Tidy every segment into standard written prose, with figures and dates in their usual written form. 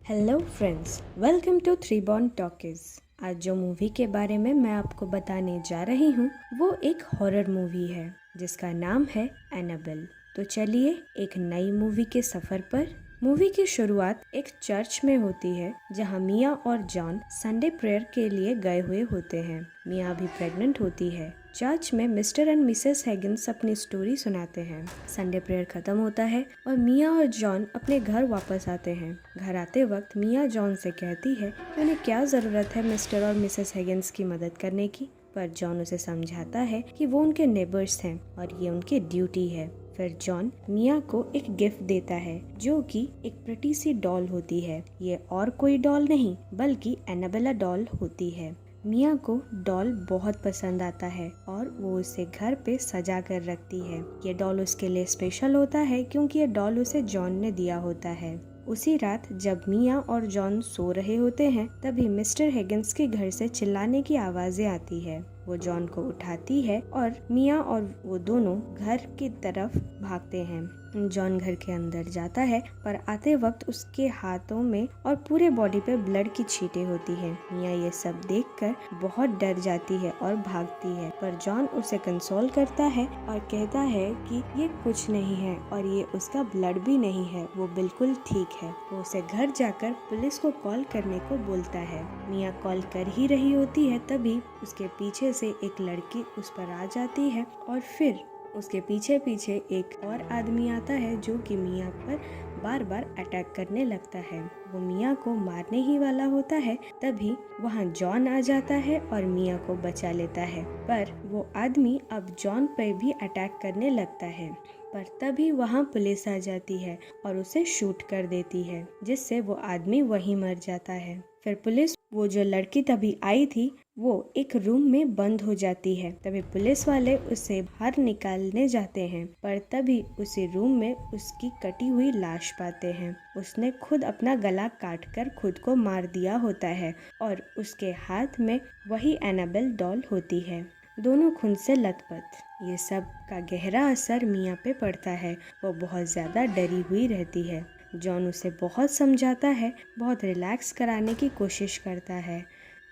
Hello friends, welcome to three born talkies. आज जो movie के बारे में मैं आपको बताने जा रही हूँ वो एक हॉरर मूवी है जिसका नाम है एनाबेल। तो चलिए एक नई मूवी के सफर पर। मूवी की शुरुआत एक चर्च में होती है जहाँ मिया और जॉन संडे प्रेयर के लिए गए हुए होते हैं। मिया भी प्रेग्नेंट होती है। चर्च में मिस्टर एंड मिसेस हैगिन्स अपनी स्टोरी सुनाते हैं। संडे प्रेयर खत्म होता है और मिया और जॉन अपने घर वापस आते हैं। घर आते वक्त मिया जॉन से कहती है कि उन्हें क्या ज़रूरत है मिस्टर और मिसेस हैगिन्स की मदद करने की, पर जॉन उसे समझाता है कि वो उनके नेबर्स हैं और ये उनकी ड्यूटी है। फिर जॉन मिया को एक गिफ्ट देता है जो कि एक प्रिटी सी डॉल होती है। ये और कोई डॉल नहीं बल्कि एनाबेला डॉल होती है। मिया को डॉल बहुत पसंद आता है और वो उसे घर पे सजा कर रखती है। ये डॉल उसके लिए स्पेशल होता है क्योंकि ये डॉल उसे जॉन ने दिया होता है। उसी रात जब मिया और जॉन सो रहे होते हैं तभी मिस्टर हैगिन्स के घर से चिल्लाने की आवाजें आती है। वो जॉन को उठाती है और मिया और वो दोनों घर की तरफ भागते हैं। जॉन घर के अंदर जाता है पर आते वक्त उसके हाथों में और पूरे बॉडी पे ब्लड की छींटें होती है। मिया ये सब देखकर बहुत डर जाती है और भागती है, पर जॉन उसे कंसोल करता है और कहता है कि ये कुछ नहीं है और ये उसका ब्लड भी नहीं है, वो बिल्कुल ठीक है। वो उसे घर जाकर पुलिस को कॉल करने को बोलता है। मिया कॉल कर ही रही होती है तभी उसके पीछे से एक लड़की उस पर आ जाती है और फिर उसके पीछे पीछे एक और आदमी आता है जो कि मिया पर बार बार अटैक करने लगता है। वो मिया को मारने ही वाला होता है तभी वहाँ जॉन आ जाता है और मिया को बचा लेता है, पर वो आदमी अब जॉन पर भी अटैक करने लगता है। पर तभी वहाँ पुलिस आ जाती है और उसे शूट कर देती है जिससे वो आदमी वहीं मर जाता है। फिर पुलिस वो जो लड़की तभी आई थी वो एक रूम में बंद हो जाती है। तभी पुलिस वाले उसे बाहर निकालने जाते हैं पर तभी उसी रूम में उसकी कटी हुई लाश पाते हैं। उसने खुद अपना गला काटकर खुद को मार दिया होता है और उसके हाथ में वही एनाबेल डॉल होती है। दोनों खून से लथपथ। ये सब का गहरा असर मिया पे पड़ता है। वो बहुत ज़्यादा डरी हुई रहती है। जॉन उसे बहुत समझाता है, बहुत रिलैक्स कराने की कोशिश करता है,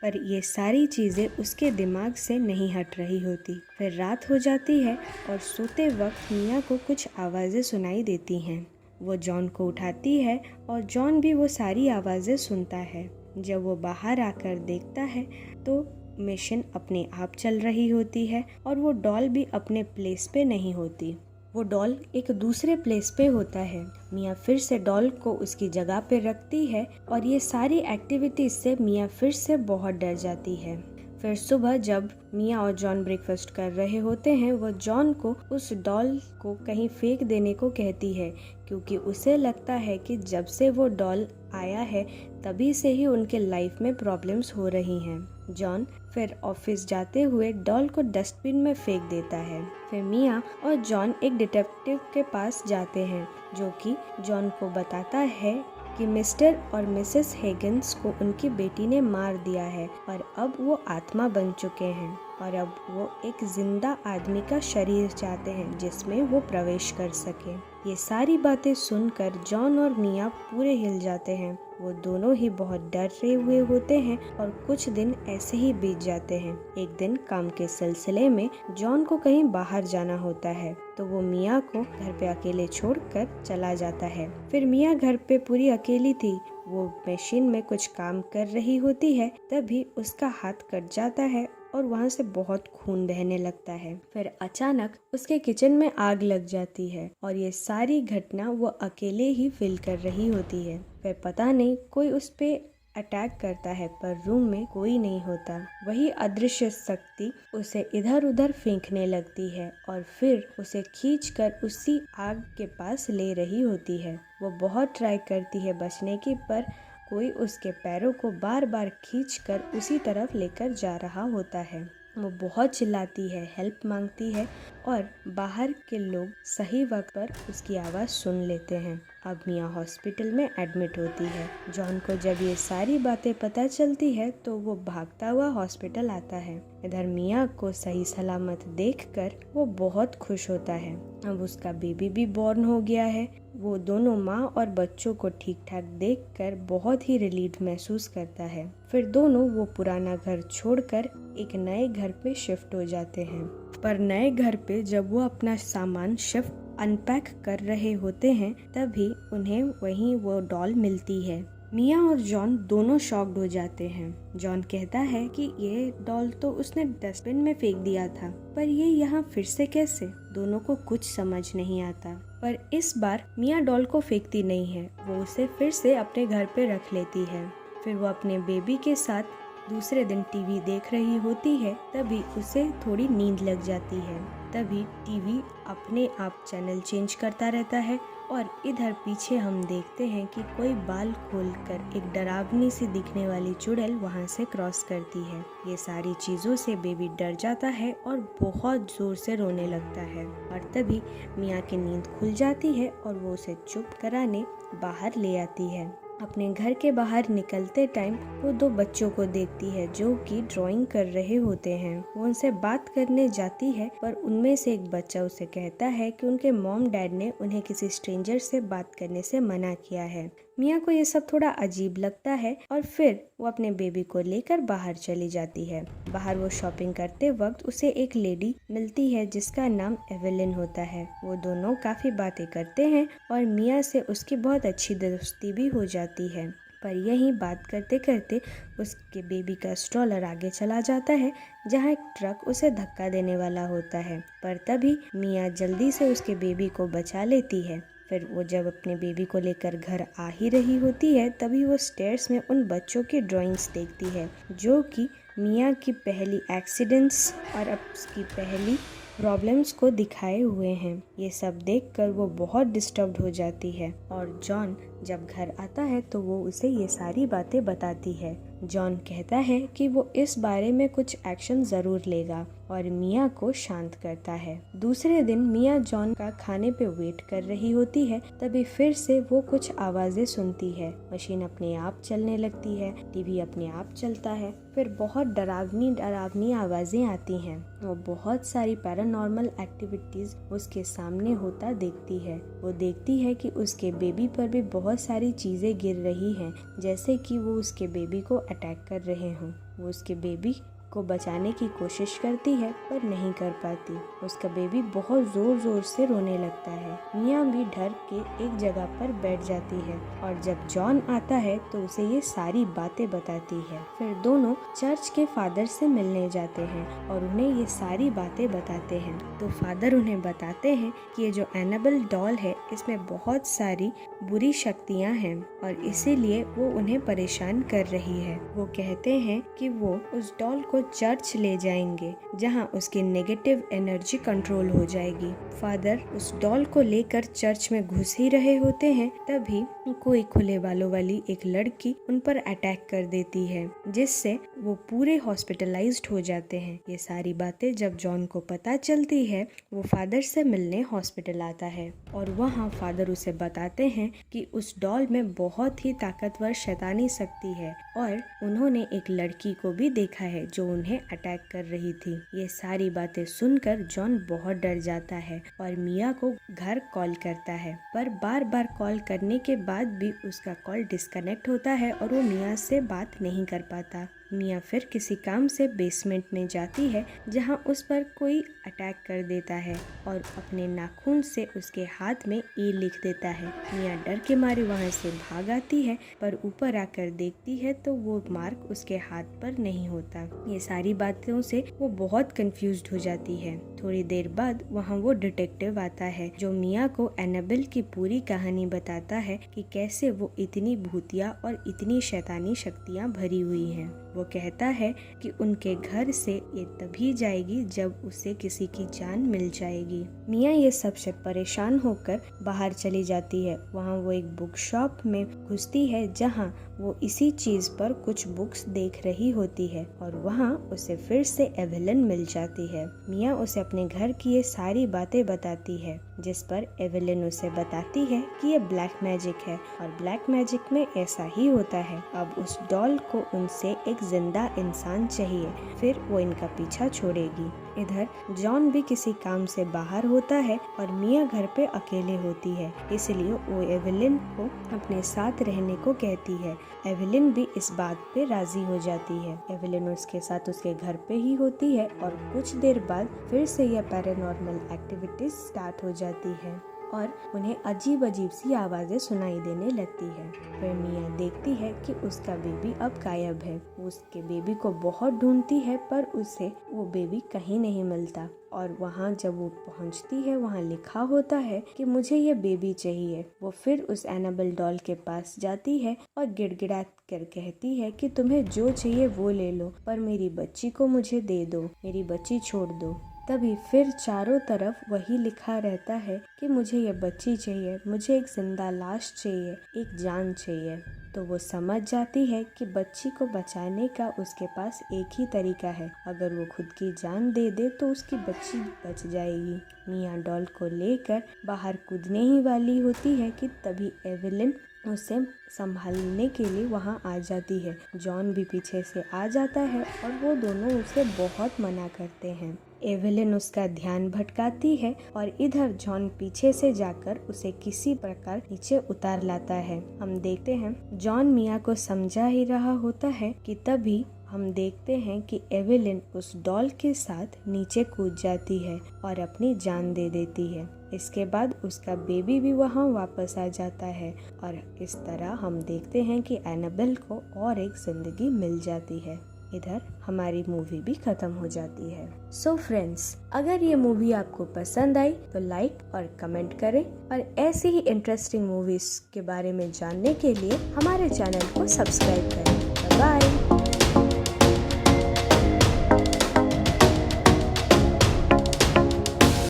पर ये सारी चीज़ें उसके दिमाग से नहीं हट रही होती। फिर रात हो जाती है और सोते वक्त मिया को कुछ आवाज़ें सुनाई देती हैं। वो जॉन को उठाती है और जॉन भी वो सारी आवाज़ें सुनता है। जब वो बाहर आकर देखता है तो मशीन अपने आप चल रही होती है और वो डॉल भी अपने प्लेस पे नहीं होती। वो डॉल एक दूसरे प्लेस पे होता है। मिया फिर से डॉल को उसकी जगह पे रखती है और ये सारी एक्टिविटीज से मिया फिर से बहुत डर जाती है। फिर सुबह जब मिया और जॉन ब्रेकफास्ट कर रहे होते हैं वो जॉन को उस डॉल को कहीं फेंक देने को कहती है क्योंकि उसे लगता है कि जब से वो डॉल आया है तभी से ही उनके लाइफ में प्रॉब्लम्स हो रही हैं। जॉन फिर ऑफिस जाते हुए डॉल को डस्टबिन में फेंक देता है। फिर मिया और जॉन एक डिटेक्टिव के पास जाते हैं जो कि जॉन को बताता है कि मिस्टर और मिसेस हैगिन्स को उनकी बेटी ने मार दिया है और अब वो आत्मा बन चुके हैं और अब वो एक जिंदा आदमी का शरीर चाहते हैं जिसमें वो प्रवेश कर सके। ये सारी बातें सुनकर जॉन और मिया पूरे हिल जाते हैं। वो दोनों ही बहुत डरे हुए होते हैं और कुछ दिन ऐसे ही बीत जाते हैं। एक दिन काम के सिलसिले में जॉन को कहीं बाहर जाना होता है तो वो मिया को घर पे अकेले छोड़कर चला जाता है। फिर मिया घर पे पूरी अकेली थी। वो मशीन में कुछ काम कर रही होती है तभी उसका हाथ कट जाता है और वहाँ से बहुत खून बहने लगता है। फिर अचानक उसके किचन में आग लग जाती है और ये सारी घटना वो अकेले ही फील कर रही होती है। फिर पता नहीं कोई उस पे अटैक करता है पर रूम में कोई नहीं होता। वही अदृश्य शक्ति उसे इधर उधर फेंकने लगती है और फिर उसे खींचकर उसी आग के पास ले रही होती है। वो बहुत ट्राई करती है बचने की पर कोई उसके पैरों को बार बार खींचकर उसी तरफ लेकर जा रहा होता है। वो बहुत चिल्लाती है, हेल्प मांगती है और बाहर के लोग सही वक्त पर उसकी आवाज़ सुन लेते हैं। अब मिया हॉस्पिटल में एडमिट होती है। जॉन को जब ये सारी बातें पता चलती है तो वो भागता हुआ हॉस्पिटल आता है। इधर मिया को सही सलामत देखकर वो बहुत खुश होता है। अब उसका बेबी भी बॉर्न हो गया है। वो दोनों माँ और बच्चों को ठीक ठाक देखकर बहुत ही रिलीव महसूस करता है। फिर दोनों वो पुराना घर छोड़कर एक नए घर पे शिफ्ट हो जाते हैं। पर नए घर पे जब वो अपना सामान शिफ्ट अनपैक कर रहे होते हैं तभी उन्हें वहीं वो डॉल मिलती है। मिया और जॉन दोनों शॉक्ड हो जाते हैं। जॉन कहता है कि ये डॉल तो उसने डस्टबिन में फेंक दिया था, पर ये यहाँ फिर से कैसे? दोनों को कुछ समझ नहीं आता। पर इस बार मिया डॉल को फेंकती नहीं है, वो उसे फिर से अपने घर पे रख लेती है। फिर वो अपने बेबी के साथ दूसरे दिन टीवी देख रही होती है, तभी उसे थोड़ी नींद लग जाती है। तभी टीवी अपने आप चैनल चेंज करता रहता है और इधर पीछे हम देखते हैं कि कोई बाल खोलकर एक डरावनी सी दिखने वाली चुड़ैल वहां से क्रॉस करती है। ये सारी चीजों से बेबी डर जाता है और बहुत जोर से रोने लगता है। और तभी मिया की नींद खुल जाती है और वो उसे चुप कराने बाहर ले आती है। अपने घर के बाहर निकलते टाइम वो दो बच्चों को देखती है जो कि ड्राइंग कर रहे होते हैं। वो उनसे बात करने जाती है, पर उनमें से एक बच्चा उसे कहता है कि उनके मॉम डैड ने उन्हें किसी स्ट्रेंजर से बात करने से मना किया है। मिया को ये सब थोड़ा अजीब लगता है और फिर वो अपने बेबी को लेकर बाहर चली जाती है। बाहर वो शॉपिंग करते वक्त उसे एक लेडी मिलती है जिसका नाम एवेलिन होता है। वो दोनों काफी बातें करते हैं और मिया से उसकी बहुत अच्छी दोस्ती भी हो जाती है। पर यही बात करते करते उसके बेबी का स्ट्रॉलर आगे चला जाता है, जहाँ एक ट्रक उसे धक्का देने वाला होता है। पर तभी मिया जल्दी से उसके बेबी को बचा लेती है। फिर वो जब अपने बेबी को लेकर घर आ ही रही होती है, तभी वो स्टेयर्स में उन बच्चों की ड्राइंग्स देखती है जो कि मिया की पहली एक्सीडेंट्स और अब उसकी पहली प्रॉब्लम्स को दिखाए हुए हैं। ये सब देखकर वो बहुत डिस्टर्ब्ड हो जाती है और जॉन जब घर आता है तो वो उसे ये सारी बातें बताती है। जॉन कहता है कि वो इस बारे में कुछ एक्शन जरूर लेगा और मिया को शांत करता है। दूसरे दिन मिया जॉन का खाने पे वेट कर रही होती है, तभी फिर से वो कुछ आवाजें सुनती है। मशीन अपने आप चलने लगती है, टीवी अपने आप चलता है। फिर बहुत डरावनी आवाजें आती हैं। वो बहुत सारी पैरानॉर्मल एक्टिविटीज उसके सामने होता देखती है। वो देखती है कि उसके बेबी पर भी बहुत सारी चीजें गिर रही हैं, जैसे कि वो उसके बेबी को अटैक कर रहे हों। वो उसके बेबी को बचाने की कोशिश करती है पर नहीं कर पाती। उसका बेबी बहुत जोर जोर से रोने लगता है। मिया भी डर के एक जगह पर बैठ जाती है और जब जॉन आता है तो उसे ये सारी बातें बताती है। फिर दोनों चर्च के फादर से मिलने जाते हैं और उन्हें ये सारी बातें बताते हैं। तो फादर उन्हें बताते हैं कि ये जो एनाबेल डॉल है इसमें बहुत सारी बुरी शक्तियाँ हैं और इसीलिए वो उन्हें परेशान कर रही है। वो कहते हैं कि वो उस डॉल को चर्च ले जाएंगे जहां उसकी नेगेटिव एनर्जी कंट्रोल हो जाएगी। फादर उस डॉल को लेकर चर्च में घुस ही रहे होते हैं, तभी कोई खुले बालों वाली एक लड़की उन पर अटैक कर देती है, जिससे वो पूरे हॉस्पिटलाइज्ड हो जाते हैं। ये सारी बातें जब जॉन को पता चलती है, वो फादर से मिलने हॉस्पिटल आता है और वहाँ फादर उसे बताते हैं कि उस डॉल में बहुत ही ताकतवर शैतानी शक्ति है और उन्होंने एक लड़की को भी देखा है जो उन्हें अटैक कर रही थी। ये सारी बातें सुनकर जॉन बहुत डर जाता है और मिया को घर कॉल करता है, पर बार बार कॉल करने के बाद भी उसका कॉल डिस्कनेक्ट होता है और वो मिया से बात नहीं कर पाता। मिया फिर किसी काम से बेसमेंट में जाती है जहां उस पर कोई अटैक कर देता है और अपने नाखून से उसके हाथ में ए लिख देता है। मिया डर के मारे वहां से भाग आती है, पर ऊपर आकर देखती है तो वो मार्क उसके हाथ पर नहीं होता। ये सारी बातों से वो बहुत कंफ्यूज्ड हो जाती है। थोड़ी देर बाद वहाँ वो डिटेक्टिव आता है जो मिया को एनाबेल की पूरी कहानी बताता है कि कैसे वो इतनी भूतिया और इतनी शैतानी शक्तियाँ भरी हुई हैं। वो कहता है कि उनके घर से ये तभी जाएगी जब उसे किसी की जान मिल जाएगी। मिया ये सबसे परेशान होकर बाहर चली जाती है। वहाँ वो एक बुक शॉप में घुसती है जहाँ वो इसी चीज पर कुछ बुक्स देख रही होती है और वहाँ उसे फिर से एवेलिन मिल जाती है। मिया उसे अपने घर की ये सारी बातें बताती है, जिस पर एवेलिन उसे बताती है कि ये ब्लैक मैजिक है और ब्लैक मैजिक में ऐसा ही होता है। अब उस डॉल को उनसे एक जिंदा इंसान चाहिए, फिर वो इनका पीछा छोड़ेगी। इधर जॉन भी किसी काम से बाहर होता है और मिया घर पे अकेले होती है, इसलिए वो एवेलिन को अपने साथ रहने को कहती है। एवेलिन भी इस बात पे राजी हो जाती है। एवेलिन उसके साथ उसके घर पे ही होती है और कुछ देर बाद फिर से यह पैरानॉर्मल एक्टिविटीज स्टार्ट हो जाती है और उन्हें अजीब अजीब सी आवाजें सुनाई देने लगती है। फिर मिया देखती है कि उसका बेबी अब गायब है। वो उसके बेबी को बहुत ढूंढती है पर उसे वो बेबी कहीं नहीं मिलता और वहाँ जब वो पहुँचती है वहाँ लिखा होता है कि मुझे ये बेबी चाहिए। वो फिर उस एनाबेल डॉल के पास जाती है और गिड़गिड़ा कर कहती है कि तुम्हें जो चाहिए वो ले लो पर मेरी बच्ची को मुझे दे दो, मेरी बच्ची छोड़ दो। तभी फिर चारों तरफ वही लिखा रहता है कि मुझे ये बच्ची चाहिए, मुझे एक जिंदा लाश चाहिए, एक जान चाहिए। तो वो समझ जाती है कि बच्ची को बचाने का उसके पास एक ही तरीका है, अगर वो खुद की जान दे दे तो उसकी बच्ची बच जाएगी। मिया डॉल को लेकर बाहर कूदने ही वाली होती है कि तभी एवेलिन उसे संभालने के लिए वहाँ आ जाती है। जॉन भी पीछे से आ जाता है और वो दोनों उसे बहुत मना करते हैं। एवेलिन उसका ध्यान भटकाती है और इधर जॉन पीछे से जाकर उसे किसी प्रकार नीचे उतार लाता है। हम देखते हैं जॉन मिया को समझा ही रहा होता है कि तभी हम देखते हैं कि एवेलिन उस डॉल के साथ नीचे कूद जाती है और अपनी जान दे देती है। इसके बाद उसका बेबी भी वहाँ वापस आ जाता है और इस तरह हम देखते हैं कि एनाबेल को और एक जिंदगी मिल जाती है। इधर हमारी मूवी भी खत्म हो जाती है। सो फ्रेंड्स, अगर ये मूवी आपको पसंद आई तो लाइक और कमेंट करें और ऐसी ही इंटरेस्टिंग मूवीज के बारे में जानने के लिए हमारे चैनल को सब्सक्राइब करें। Bye bye.